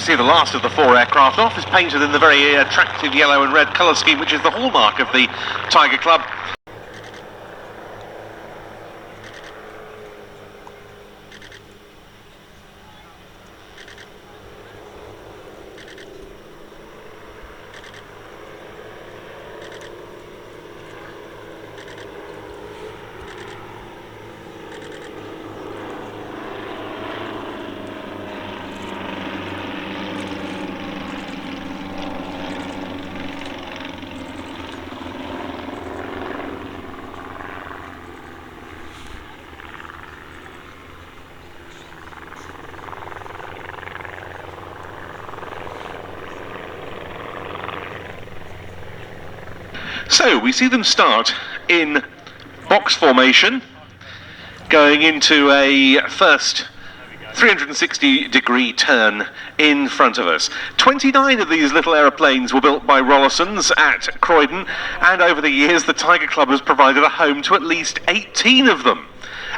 see the last of the 4 aircraft off. Is painted in the very attractive yellow and red colour scheme, which is the hallmark of the Tiger Club. So we see them start in box formation, going into a first 360-degree turn in front of us. 29 of these little aeroplanes were built by Rollisons at Croydon, and over the years the Tiger Club has provided a home to at least 18 of them.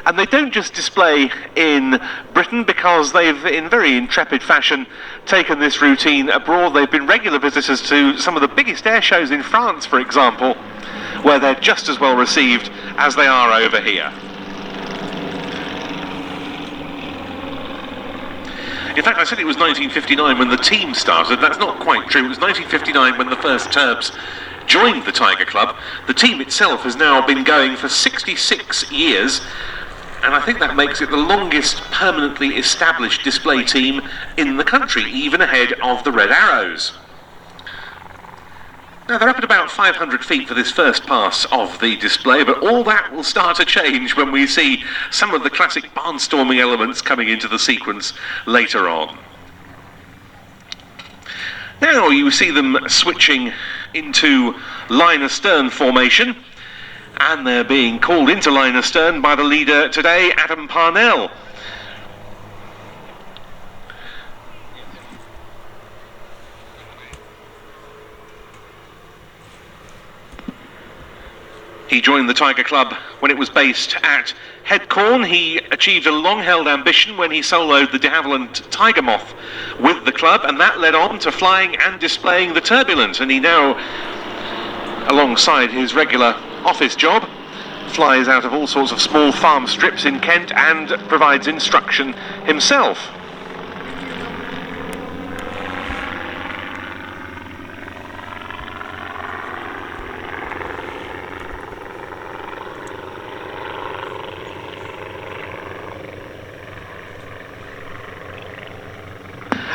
And they don't just display in Britain, because they've, in very intrepid fashion, taken this routine abroad. They've been regular visitors to some of the biggest air shows in France, for example, where they're just as well received as they are over here. In fact, I said it was 1959 when the team started. That's not quite true. It was 1959 when the first Turbs joined the Tiger Club. The team itself has now been going for 66 years. And I think that makes it the longest permanently established display team in the country, even ahead of the Red Arrows. Now, they're up at about 500 feet for this first pass of the display, but all that will start to change when we see some of the classic barnstorming elements coming into the sequence later on. Now you see them switching into line astern formation, and they're being called into line astern by the leader today, Adam Parnell. He joined the Tiger Club when it was based at Headcorn. He achieved a long-held ambition when he soloed the de Havilland Tiger Moth with the club, and that led on to flying and displaying the Turbulent, and he now, alongside his regular office job, flies out of all sorts of small farm strips in Kent and provides instruction himself.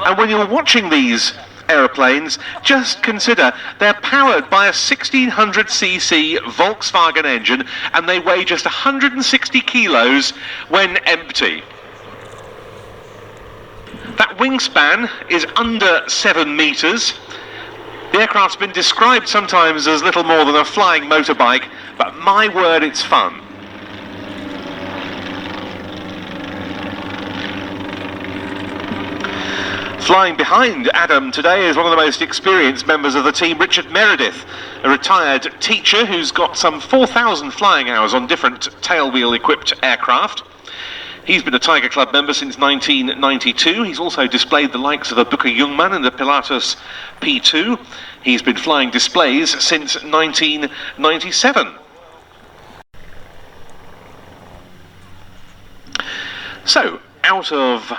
And when you're watching these aeroplanes, just consider they're powered by a 1600cc Volkswagen engine, and they weigh just 160 kilos when empty. That wingspan is under 7 meters. The aircraft's been described sometimes as little more than a flying motorbike, but my word, it's fun. Flying behind Adam today is one of the most experienced members of the team, Richard Meredith, a retired teacher who's got some 4,000 flying hours on different tailwheel-equipped aircraft. He's been a Tiger Club member since 1992. He's also displayed the likes of a Booker Jungmann and a Pilatus P2. He's been flying displays since 1997. So, out of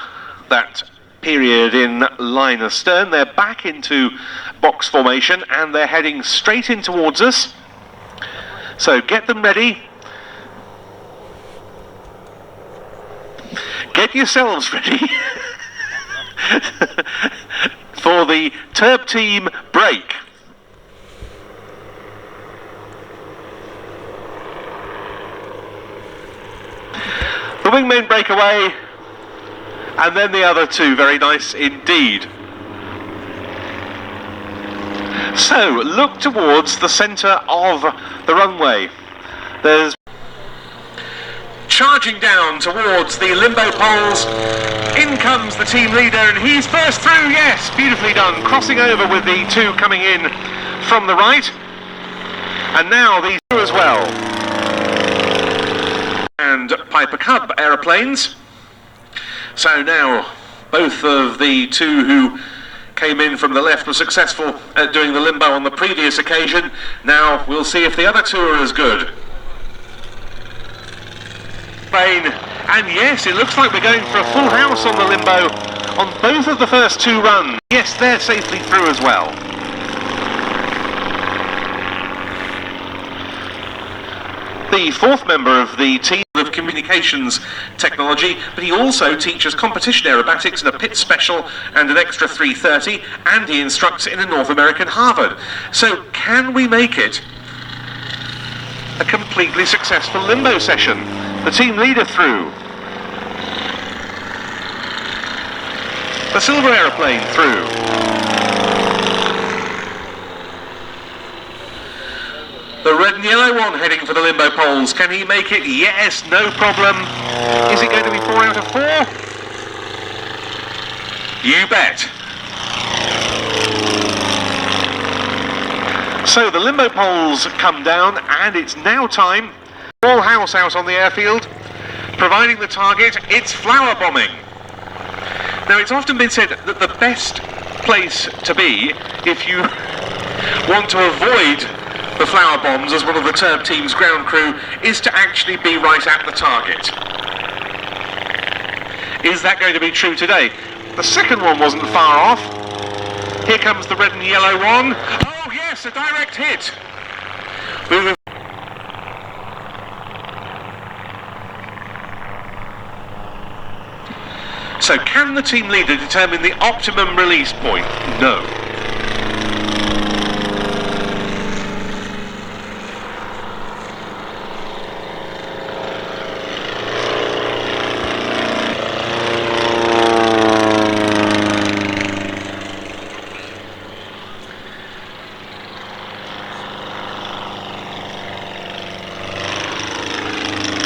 that period in line astern, they're back into box formation and they're heading straight in towards us. So get them ready. Get yourselves ready for the Turb team break. The wingmen break away, and then the other two. Very nice indeed. So look towards the centre of the runway. There's charging down towards the Limbo poles. In comes the team leader, and he's first through. Yes, beautifully done, crossing over with the two coming in from the right, and now these two as well. And Piper Cub aeroplanes. So now both of the two who came in from the left, was successful at doing the Limbo on the previous occasion. Now we'll see if the other two are as good. And yes, it looks like we're going for a full house on the Limbo on both of the first two runs. Yes, they're safely through as well. The fourth member of the team of communications technology, but he also teaches competition aerobatics in a pit special and an extra 330, and he instructs in a North American Harvard. So can we make it a completely successful Limbo session? The team leader through. The silver aeroplane through. The red and yellow one heading for the Limbo poles. Can he make it? Yes, no problem. Is it going to be 4 out of 4? You bet. So the Limbo poles come down, and it's now time. All house out on the airfield, providing the target. It's flower bombing. Now, it's often been said that the best place to be if you want to avoid the flower bombs as one of the Turb team's ground crew is to actually be right at the target. Is that going to be true today? The second one wasn't far off. Here comes the red and yellow one. Oh yes, a direct hit. So can the team leader determine the optimum release point? No.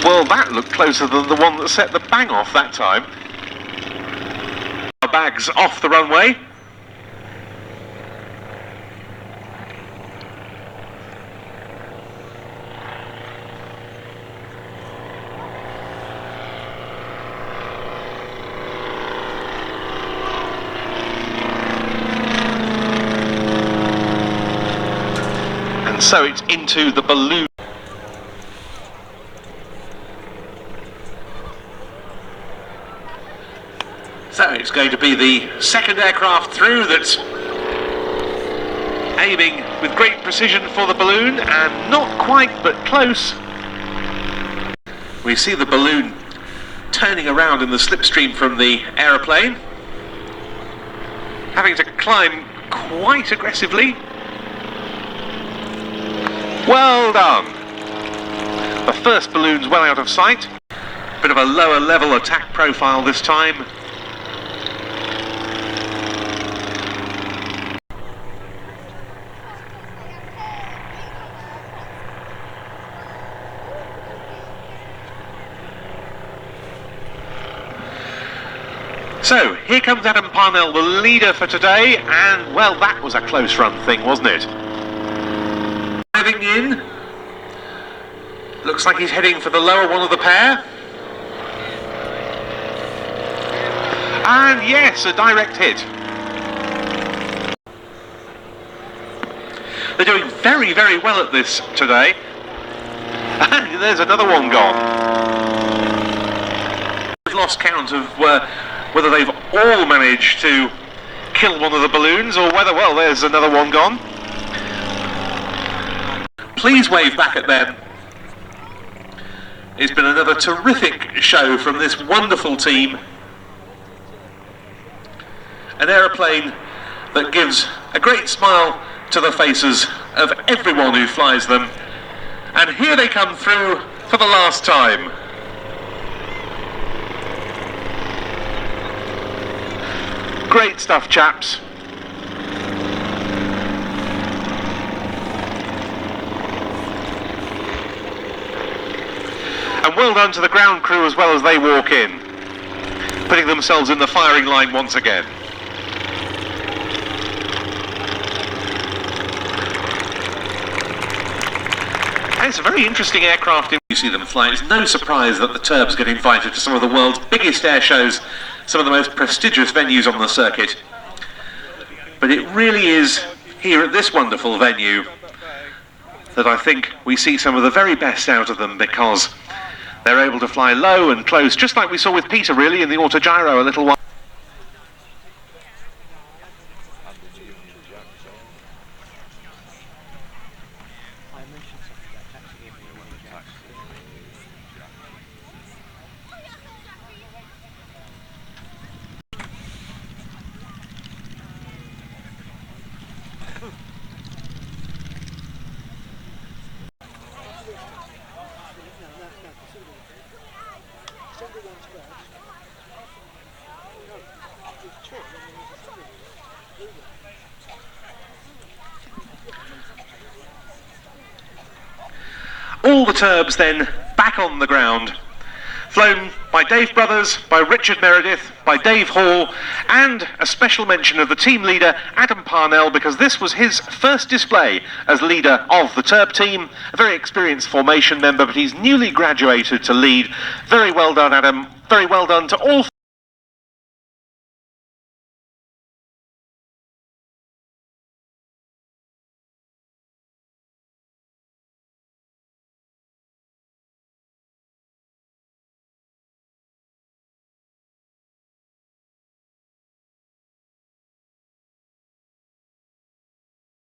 Well, that looked closer than the one that set the bang off that time. Our bags off the runway. And so it's into the balloon. So it's going to be the second aircraft through that's aiming with great precision for the balloon, and not quite, but close. We see the balloon turning around in the slipstream from the aeroplane, having to climb quite aggressively. Well done. The first balloon's well out of sight. Bit of a lower level attack profile this time. So, here comes Adam Parnell, the leader for today, and, well, that was a close run thing, wasn't it? Driving in. Looks like he's heading for the lower one of the pair. And, yes, a direct hit. They're doing very, very well at this today. And there's another one gone. We've lost count of whether they've all managed to kill one of the balloons, or whether, well, there's another one gone. Please wave back at them. It's been another terrific show from this wonderful team. An aeroplane that gives a great smile to the faces of everyone who flies them. And here they come through for the last time. Great stuff, chaps. And well done to the ground crew as well as they walk in, putting themselves in the firing line once again. And it's a very interesting aircraft. You see them fly. It's no surprise that the Turbs get invited to some of the world's biggest air shows, some of the most prestigious venues on the circuit. But it really is here at this wonderful venue that I think we see some of the very best out of them, because they're able to fly low and close, just like we saw with Peter really in the autogyro a little while. All the Turbs then back on the ground, flown by Dave Brothers, by Richard Meredith, by Dave Hall, and a special mention of the team leader Adam Parnell, because this was his first display as leader of the Turb team. A very experienced formation member, but he's newly graduated to lead. Very well done, Adam. Very well done to all